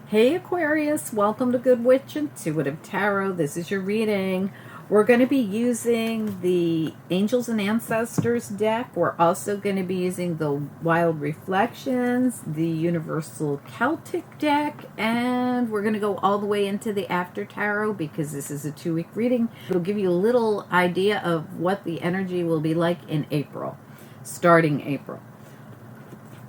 Hey Aquarius, welcome to Good Witch Intuitive Tarot. This is your reading. We're going to be using the Angels and Ancestors deck. We're also going to be using the Wild Reflections, the Universal Celtic deck, and we're going to go all the way into the After Tarot because this is a 2-week reading. It'll give you a little idea of what the energy will be like in April, starting April.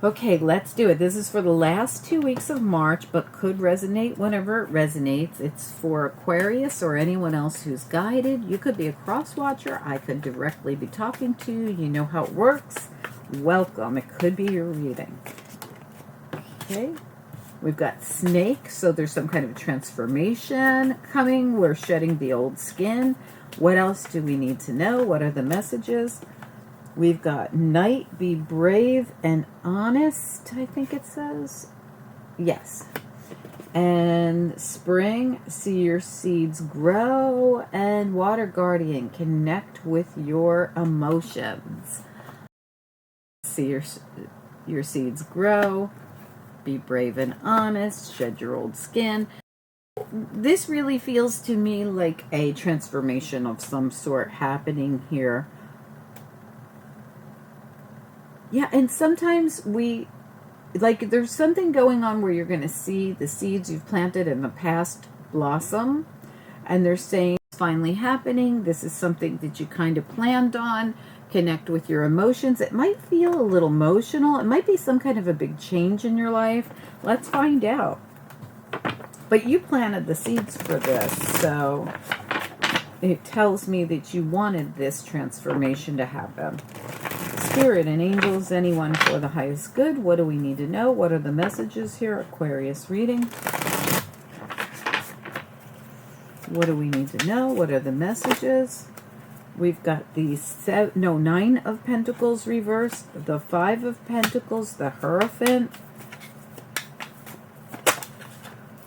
Okay, let's do it. This is for the last 2 weeks of March, but could resonate whenever it resonates. It's for Aquarius or anyone else who's guided. You could be a cross watcher. I could directly be talking to you. You know how it works. Welcome. It could be your reading. Okay. We've got snake, so there's some kind of transformation coming. We're shedding the old skin. What else do we need to know? What are the messages? We've got Knight, be brave and honest, I think it says. Yes. And Spring, see your seeds grow. And Water Guardian, connect with your emotions. See your seeds grow. Be brave and honest. Shed your old skin. This really feels to me like a transformation of some sort happening here. Yeah, and sometimes there's something going on where you're going to see the seeds you've planted in the past blossom, and they're saying it's finally happening. This is something that you kind of planned on. Connect with your emotions. It might feel a little emotional. It might be some kind of a big change in your life. Let's find out. But you planted the seeds for this, so it tells me that you wanted this transformation to happen. Spirit and angels, anyone for the highest good. What do we need to know? What are the messages here? Aquarius reading. What do we need to know? What are the messages? We've got the 9 of Pentacles reversed, the 5 of Pentacles, the Hierophant.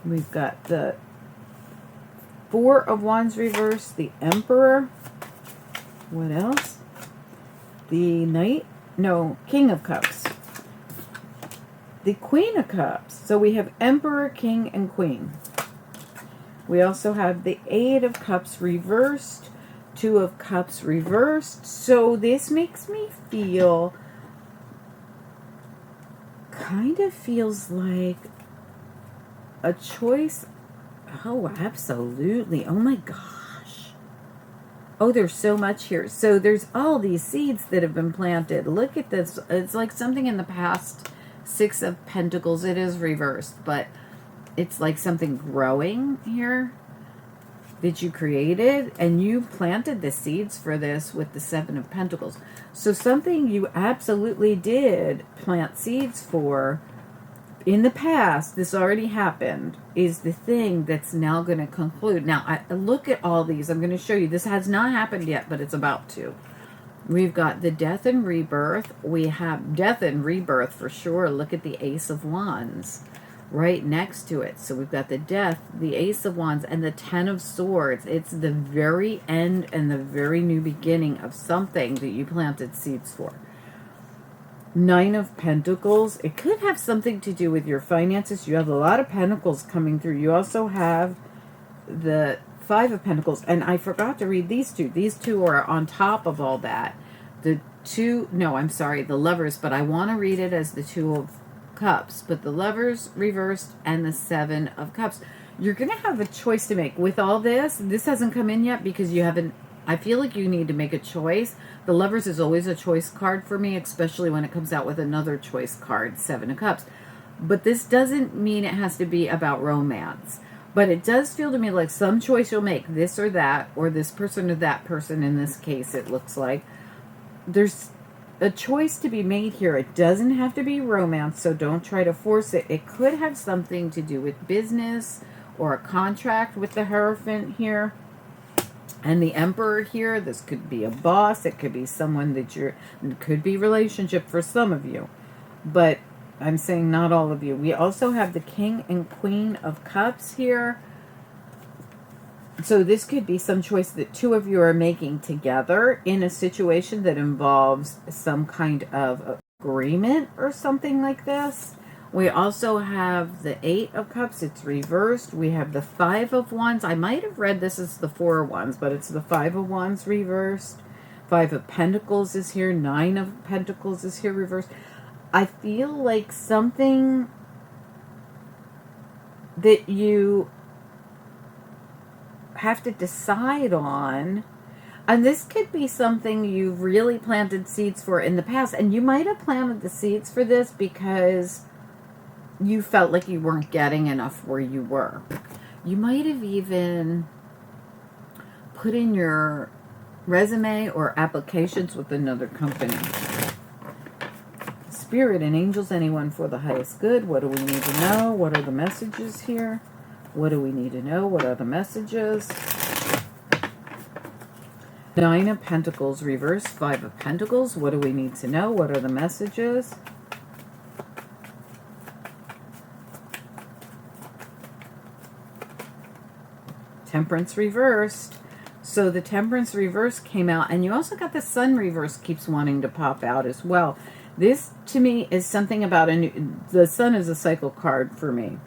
We've got the 4 of Wands reversed, the Emperor. What else? The King of Cups. The Queen of Cups. So we have Emperor, King, and Queen. We also have the 8 of Cups reversed, 2 of Cups reversed. So this makes me feel, kind of feels like a choice. Oh, absolutely. Oh my God. Oh, there's so much here. So there's all these seeds that have been planted. Look at this. It's like something in the past. 6 of Pentacles. It is reversed, but it's like something growing here that you created, and you planted the seeds for this with the 7 of Pentacles. So something you absolutely did plant seeds for in the past, this already happened, is the thing that's now going to conclude. Now, I look at all these. I'm going to show you. This has not happened yet, but it's about to. We've got the Death and Rebirth. We have Death and Rebirth for sure. Look at the Ace of Wands right next to it. So we've got the Death, the Ace of Wands, and the 10 of Swords. It's the very end and the very new beginning of something that you planted seeds for. 9 of Pentacles. It could have something to do with your finances. You have a lot of Pentacles coming through. You also have the 5 of Pentacles. And I forgot to read these two. These two are on top of all that. The Lovers. But I want to read it as the 2 of Cups. But the Lovers reversed and the 7 of Cups. You're going to have a choice to make. With all this, this hasn't come in yet because you haven't. I feel like you need to make a choice. The Lovers is always a choice card for me, especially when it comes out with another choice card, 7 of Cups. But this doesn't mean it has to be about romance. But it does feel to me like some choice you'll make, this or that, or this person or that person. In this case, it looks like there's a choice to be made here. It doesn't have to be romance, so don't try to force it. It could have something to do with business or a contract with the Hierophant here. And the Emperor here, this could be a boss. It could be someone that it could be relationship for some of you. But I'm saying not all of you. We also have the King and Queen of Cups here. So this could be some choice that 2 of you are making together in a situation that involves some kind of agreement or something like this. We also have the Eight of Cups. It's reversed. We have the Five of Wands. I might have read this as the Four of Wands, but it's the Five of Wands reversed. Five of Pentacles is here. Nine of Pentacles is here reversed. I feel like something that you have to decide on, and this could be something you've really planted seeds for in the past, and you might have planted the seeds for this because you felt like you weren't getting enough where you were. You might have even put in your resume or applications with another company. Spirit and angels, anyone for the highest good. What do we need to know? What are the messages here? What do we need to know? What are the messages? Nine of Pentacles reversed. Five of Pentacles. What do we need to know? What are the messages? Temperance reversed. So the Temperance reverse came out, and you also got the Sun reverse keeps wanting to pop out as well. This, to me, is something about the Sun is a cycle card for me.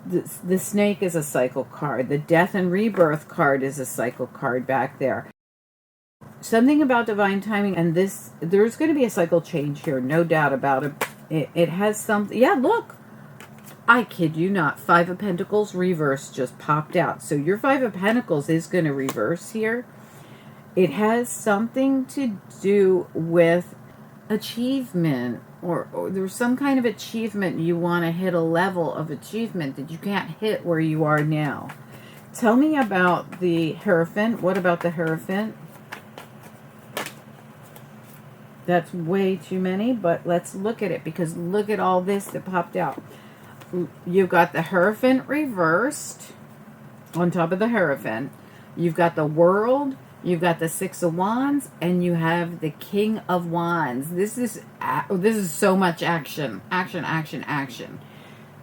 The Snake is a cycle card. The Death and Rebirth card is a cycle card back there. Something about divine timing, and this, there's going to be a cycle change here, no doubt about it. It has something, yeah, look. I kid you not. Five of Pentacles reverse just popped out. So your Five of Pentacles is going to reverse here. It has something to do with achievement, or there's some kind of achievement. You want to hit a level of achievement that you can't hit where you are now. Tell me about the Hierophant. What about the Hierophant? That's way too many, but let's look at it, because look at all this that popped out. You've got the Hierophant reversed on top of the Hierophant. You've got the World. You've got the Six of Wands, and you have the King of Wands. This is so much action. Action, action, action.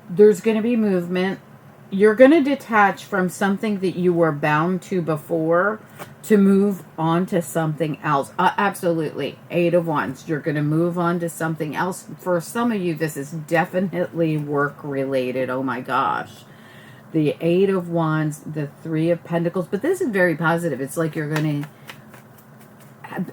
There's going to be movement. You're going to detach from something that you were bound to before to move on to something else. Absolutely. Eight of Wands. You're going to move on to something else. For some of you, this is definitely work-related. Oh, my gosh. The Eight of Wands, the Three of Pentacles. But this is very positive. It's like you're going to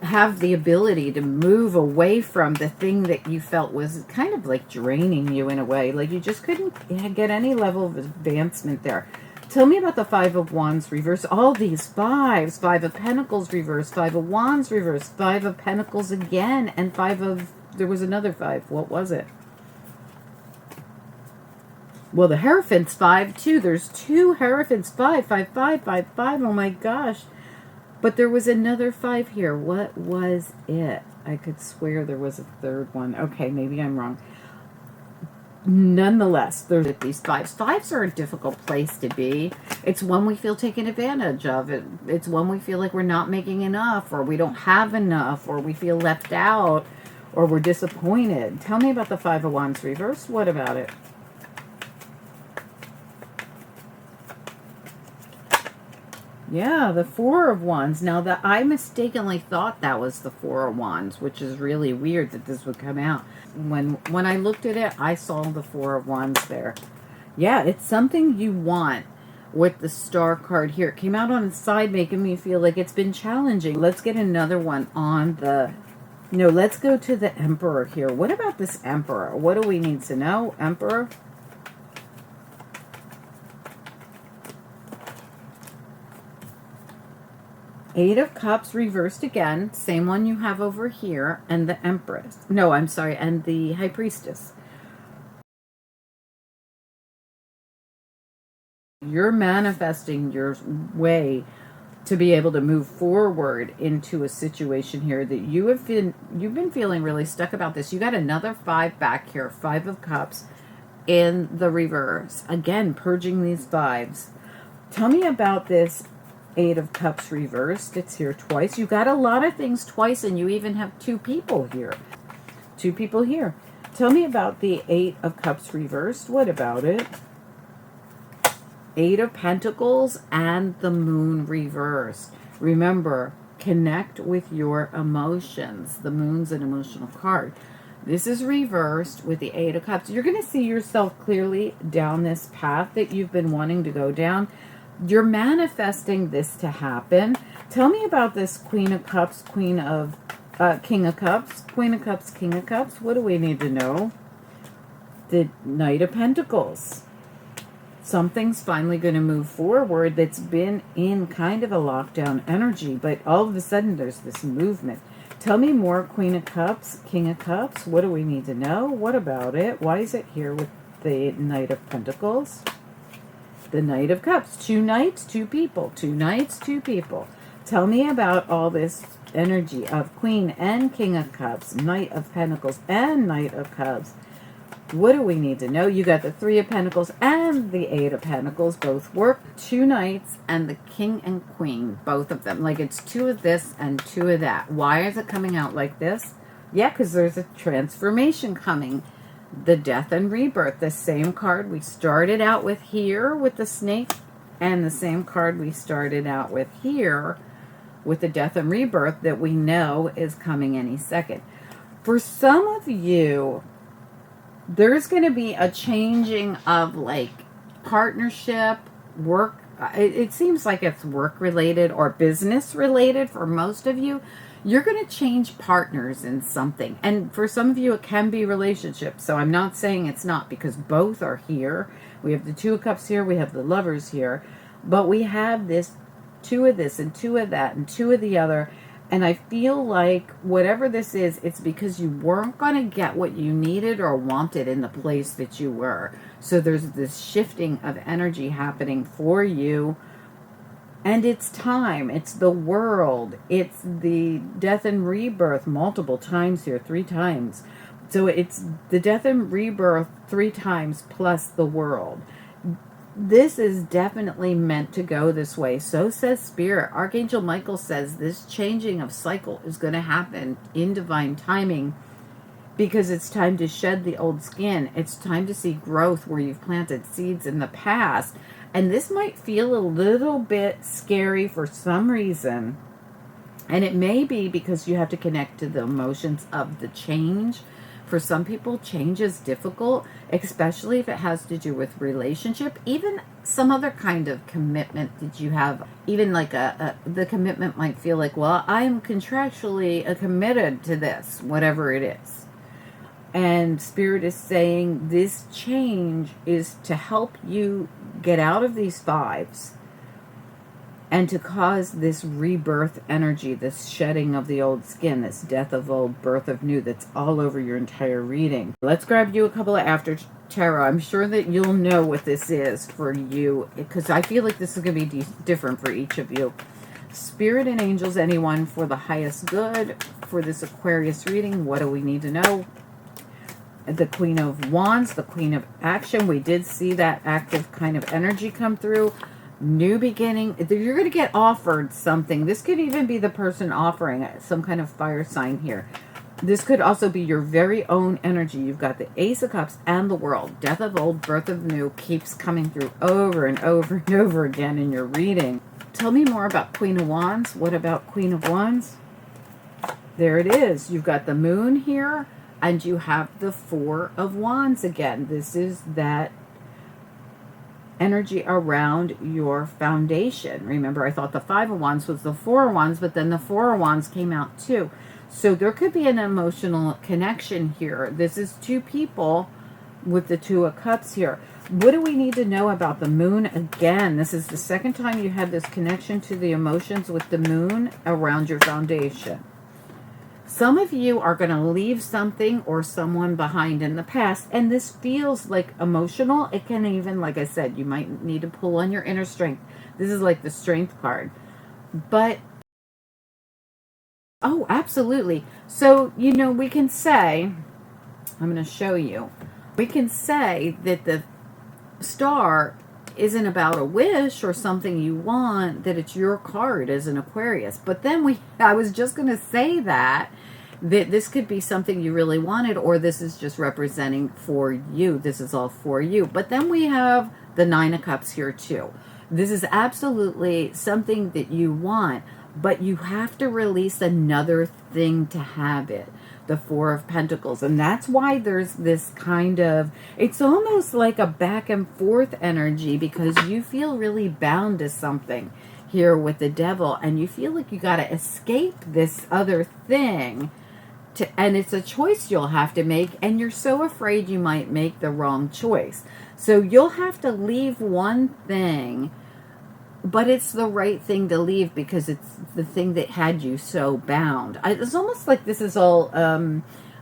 have the ability to move away from the thing that you felt was kind of like draining you in a way. Like you just couldn't get any level of advancement there. Tell me about the Five of Wands reverse. All these fives. Five of Pentacles reverse. Five of Wands reverse. Five of Pentacles again. And there was another five. What was it? Well, the Hierophant's five too. There's two Hierophants. Five, five, five, five, five. Oh my gosh. But there was another five here. What was it? I could swear there was a third one. Okay, maybe I'm wrong. Nonetheless, there's these fives. Fives are a difficult place to be. It's one we feel taken advantage of. It's one we feel like we're not making enough, or we don't have enough, or we feel left out, or we're disappointed. Tell me about the Five of Wands reverse. What about it? Yeah, the Four of Wands. Now, I mistakenly thought that was the Four of Wands, which is really weird that this would come out. When I looked at it, I saw the Four of Wands there. Yeah, it's something you want with the Star card here. It came out on the side, making me feel like it's been challenging. Let's get another one on the... No, let's go to the Emperor here. What about this Emperor? What do we need to know, Emperor? Eight of Cups reversed again. Same one you have over here. And the Empress. No, I'm sorry. And the High Priestess. You're manifesting your way to be able to move forward into a situation here that you've been feeling really stuck about this. You got another five back here. Five of Cups in the reverse. Again, purging these fives. Tell me about this Eight of Cups reversed. It's here twice. You got a lot of things twice, and you even have two people here. Two people here. Tell me about the Eight of Cups reversed. What about it? Eight of Pentacles and the Moon reversed. Remember, connect with your emotions. The Moon's an emotional card. This is reversed with the Eight of Cups. You're going to see yourself clearly down this path that you've been wanting to go down. You're manifesting this to happen. Tell me about this Queen of Cups, King of Cups, Queen of Cups, King of Cups. What do we need to know? The Knight of Pentacles. Something's finally going to move forward that's been in kind of a lockdown energy, but all of a sudden there's this movement. Tell me more, Queen of Cups, King of Cups. What do we need to know? What about it? Why is it here with the Knight of Pentacles? The Knight of Cups. 2 knights, 2 people. 2 knights, 2 people. Tell me about all this energy of Queen and King of Cups, Knight of Pentacles and Knight of Cups. What do we need to know? You got the 3 of Pentacles and the 8 of Pentacles. Both work. 2 knights and the King and Queen. Both of them. Like it's 2 of this and 2 of that. Why is it coming out like this? Yeah, because there's a transformation coming. The Death and Rebirth. The same card we started out with here with the snake. And the same card we started out with here with the Death and Rebirth that we know is coming any second. For some of you, there's going to be a changing of like partnership, work. It seems like it's work related or business related for most of you. You're going to change partners in something. And for some of you, it can be relationships. So I'm not saying it's not, because both are here. We have the 2 of Cups here. We have the Lovers here. But we have this 2 of this and 2 of that and 2 of the other. And I feel like whatever this is, it's because you weren't going to get what you needed or wanted in the place that you were. So there's this shifting of energy happening for you. And it's time. It's the world. It's the Death and Rebirth multiple times here, 3 times. So it's the Death and Rebirth 3 times plus the world. This is definitely meant to go this way. So says Spirit. Archangel Michael says this changing of cycle is going to happen in divine timing, because it's time to shed the old skin. It's time to see growth where you've planted seeds in the past. And this might feel a little bit scary for some reason. And it may be because you have to connect to the emotions of the change. For some people, change is difficult, especially if it has to do with relationship, even some other kind of commitment that you have. Even like the commitment might feel like, well, I'm contractually committed to this, whatever it is. And Spirit is saying this change is to help you get out of these 5s and to cause this rebirth energy, this shedding of the old skin, this death of old, birth of new, that's all over your entire reading. Let's grab you a couple of after tarot. I'm sure that you'll know what this is for you, because I feel like this is going to be different for each of you. Spirit and angels, anyone for the highest good for this Aquarius reading. What do we need to know? The Queen of Wands, the Queen of Action. We did see that active kind of energy come through. New beginning. You're going to get offered something. This could even be the person offering it, some kind of fire sign here. This could also be your very own energy. You've got the Ace of Cups and the World. Death of old, birth of new keeps coming through over and over and over again in your reading. Tell me more about Queen of Wands. What about Queen of Wands? There it is. You've got the Moon here, and you have the 4 of Wands again. This is that energy around your foundation. Remember, I thought the 5 of Wands was the 4 of Wands, but then the 4 of Wands came out too. So there could be an emotional connection here. This is 2 people with the 2 of Cups here. What do we need to know about the Moon? Again, this is the second time you had this connection to the emotions with the Moon around your foundation. Some of you are going to leave something or someone behind in the past, and this feels like emotional. It can even, like I said, you might need to pull on your inner strength. This is like the Strength card. But, oh, absolutely. So, you know, we can say, I'm going to show you, we can say that the Star isn't about a wish or something you want, that it's your card as an Aquarius. But then I was just going to say that this could be something you really wanted, or this is just representing for you. This is all for you. But then we have the 9 of Cups here too. This is absolutely something that you want, but you have to release another thing to have it. the Four of Pentacles. And that's why there's this kind of, it's almost like a back and forth energy, because you feel really bound to something here with the Devil, and you feel like you got to escape this other thing. And it's a choice you'll have to make, and you're so afraid you might make the wrong choice. So you'll have to leave one thing, but it's the right thing to leave because it's the thing that had you so bound. It's almost like this is all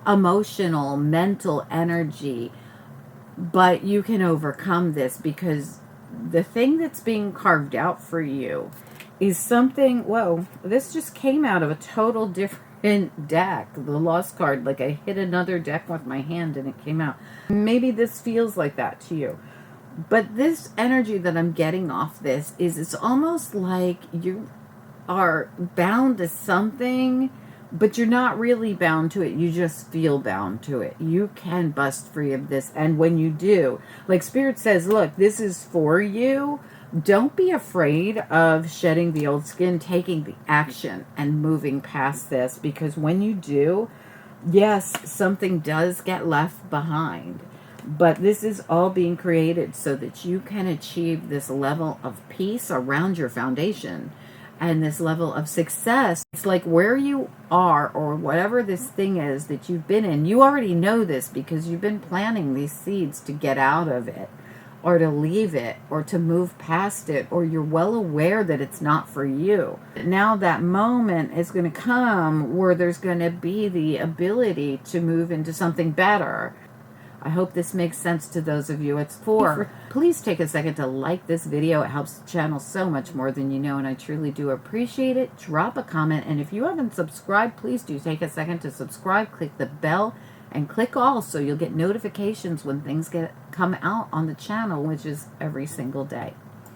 emotional, mental energy, but you can overcome this because the thing that's being carved out for you is something, whoa, this just came out of a total different deck, the Lost card. Like I hit another deck with my hand and it came out. Maybe this feels like that to you. But this energy that I'm getting off this is, it's almost like you are bound to something, but you're not really bound to it. You just feel bound to it. You can bust free of this. And when you do, like Spirit says, look, this is for you. Don't be afraid of shedding the old skin, taking the action and moving past this, because when you do, yes, something does get left behind. But this is all being created so that you can achieve this level of peace around your foundation and this level of success. It's like where you are, or whatever this thing is that you've been in, you already know this because you've been planting these seeds to get out of it, or to leave it, or to move past it, or you're well aware that it's not for you. Now that moment is going to come where there's going to be the ability to move into something better. I hope this makes sense to those of you it's for. Please take a second to like this video. It helps the channel so much more than you know, and I truly do appreciate it. Drop a comment, and if you haven't subscribed, please do take a second to subscribe. Click the bell and click all so you'll get notifications when things come out on the channel, which is every single day.